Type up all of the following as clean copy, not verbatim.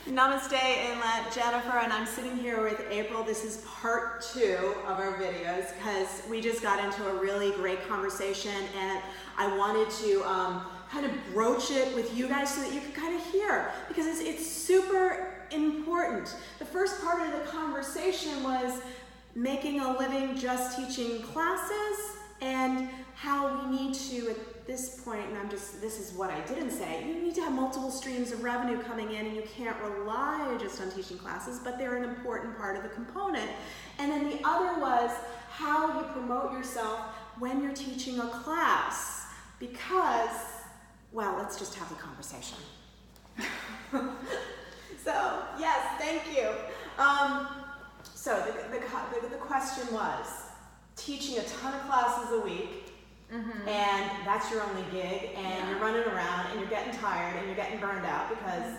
Namaste, Inlet, Jennifer, and I'm sitting here with April. This is part 2 of our videos because we just got into a really great conversation and I wanted to kind of broach it with you guys so that you can kind of hear, because it's super important. The first part of the conversation was making a living just teaching classes and how we need to, at this point, and this is what I didn't say, you need to have multiple streams of revenue coming in and you can't rely just on teaching classes, but they're an important part of the component. And then the other was how you promote yourself when you're teaching a class, because, well, let's just have the conversation. So, yes, thank you. So the question was, teaching a ton of classes a week, and that's your only gig, and you're running around, and you're getting tired, and you're getting burned out, because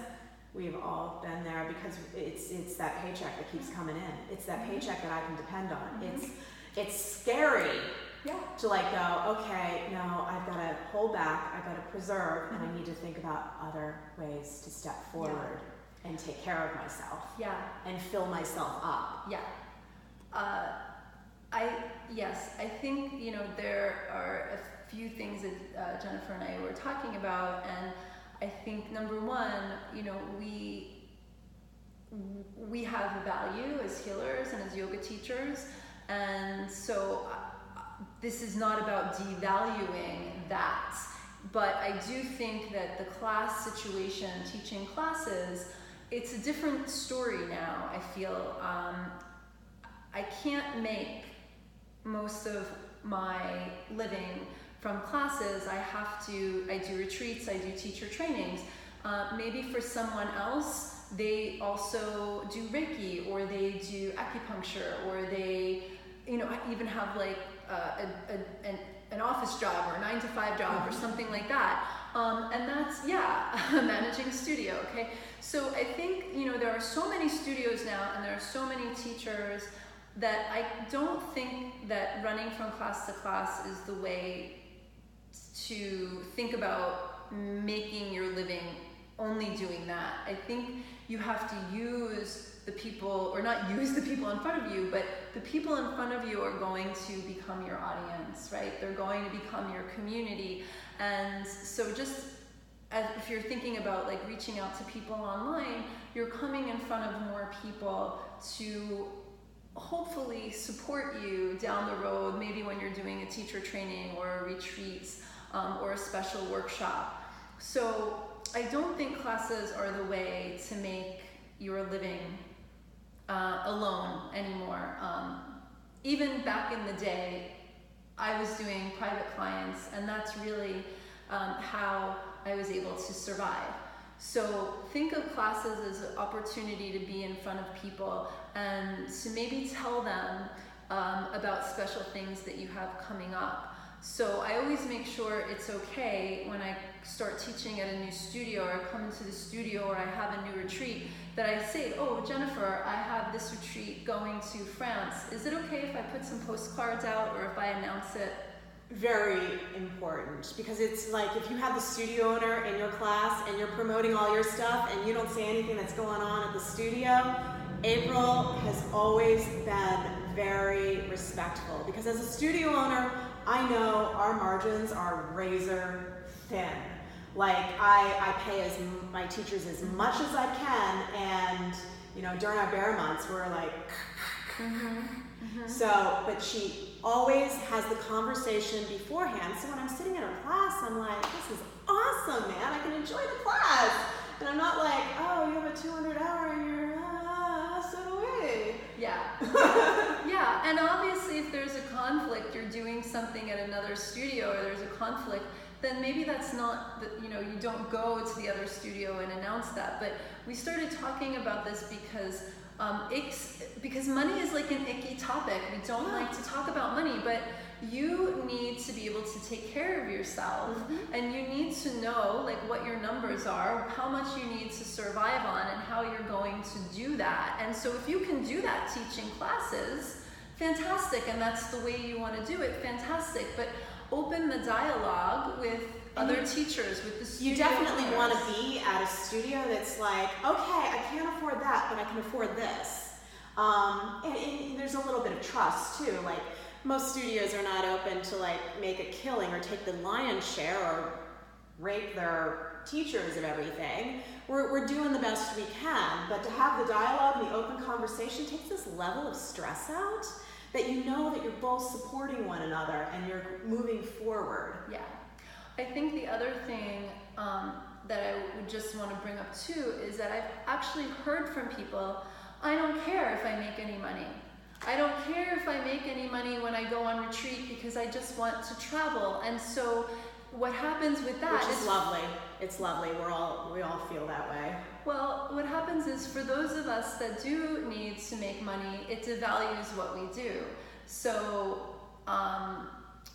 we've all been there, because it's that paycheck that keeps coming in. It's that paycheck that I can depend on. It's scary to like go, okay, no, I've got to hold back, I've got to preserve, and I need to think about other ways to step forward and take care of myself and fill myself up. I think, there are a few things that Jennifer and I were talking about, and I think number one, we have a value as healers and as yoga teachers, and so this is not about devaluing that, but I do think that the class situation, teaching classes, it's a different story now. I feel I can't make most of my living from classes. I do retreats, I do teacher trainings. Maybe for someone else, they also do Reiki, or they do acupuncture, or they, even have like an office job or a 9-to-5 job or something like that. And that's, managing a studio, okay? So I think, there are so many studios now, and there are so many teachers that I don't think that running from class to class is the way to think about making your living only doing that. I think you have to use the people, or not use the people in front of you, but the people in front of you are going to become your audience, right? They're going to become your community. And so just if you're thinking about like reaching out to people online, you're coming in front of more people to hopefully support you down the road, maybe when you're doing a teacher training or a retreat or a special workshop. So I don't think classes are the way to make your living alone anymore. Even back in the day, I was doing private clients, and that's really how I was able to survive. So think of classes as an opportunity to be in front of people and to maybe tell them about special things that you have coming up. So I always make sure it's okay when I start teaching at a new studio, or I come into the studio, or I have a new retreat, that I say, oh, Jennifer, I have this retreat going to France. Is it okay if I put some postcards out, or if I announce it? Very important, because it's like if you have the studio owner in your class and you're promoting all your stuff and you don't say anything that's going on at the studio, April has always been very respectful, because as a studio owner, I know our margins are razor thin. Like I pay my teachers as much as I can, and during our bear months we're like So, but she always has the conversation beforehand. So when I'm sitting in her class, I'm like, this is awesome, man. I can enjoy the class. And I'm not like, oh, you have a 200-hour and you're, so do we. Yeah, and obviously if there's a conflict, you're doing something at another studio, or there's a conflict, then maybe that's not, you don't go to the other studio and announce that. But we started talking about this because money is like an icky topic. We don't like to talk about money, but you need to be able to take care of yourself, and you need to know like what your numbers are, how much you need to survive on, and how you're going to do that. And so if you can do that teaching classes, fantastic, and that's the way you want to do it, fantastic. But open the dialogue with other teachers, with the studio You definitely owners. want to be at a studio that's like, okay, I can't afford that, but I can afford this. And there's a little bit of trust too. Like, most studios are not open to like make a killing or take the lion's share or rape their teachers of everything. We're doing the best we can, but to have the dialogue and the open conversation takes this level of stress out that you know that you're both supporting one another and you're moving forward. Yeah. I think the other thing that I would just want to bring up too is that I've actually heard from people, I don't care if I make any money. I don't care if I make any money when I go on retreat because I just want to travel. And so what happens with that Which is lovely. It's lovely. We all feel that way. Well, what happens is for those of us that do need to make money, it devalues what we do. So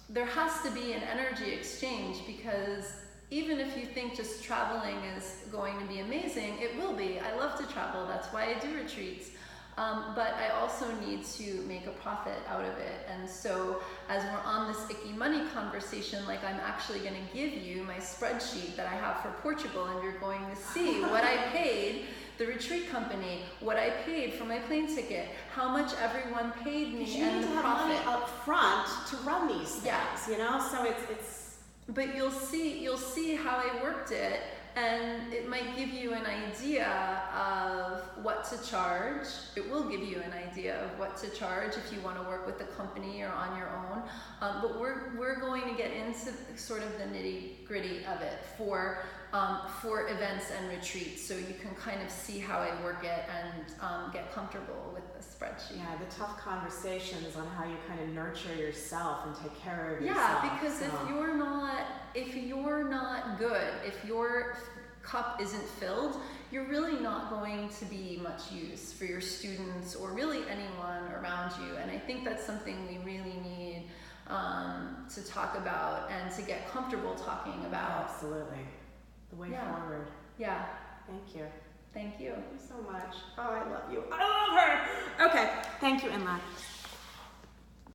there has to be an energy exchange, because even if you think just traveling is going to be amazing, it will be. I love to travel. That's why I do retreats. But I also need to make a profit out of it. And so as we're on this icky money conversation, like, I'm actually going to give you my spreadsheet that I have for Portugal, and you're going to see what I paid the retreat company, what I paid for my plane ticket, how much everyone paid me, You and need the to have profit. money up front to run these things, Yeah. you know? So it's But you'll see how I worked it, and it might give you an idea of what to charge. It will give you an idea of what to charge if you want to work with a company or on your own. But we're going to get into sort of the nitty-gritty of it for events and retreats, so you can kind of see how I work it and get comfortable with the spreadsheet. yeah, the tough conversations on how you kind of nurture yourself and take care of yourself. Yeah, because if you're not good, if your cup isn't filled, you're really not going to be much use for your students or really anyone around you. And I think that's something we really need to talk about and to get comfortable talking about. Absolutely. The way Yeah. forward. Yeah. Thank you. Thank you. Thank you so much. Oh, I love you. I love her. Okay. Thank you, Inlet.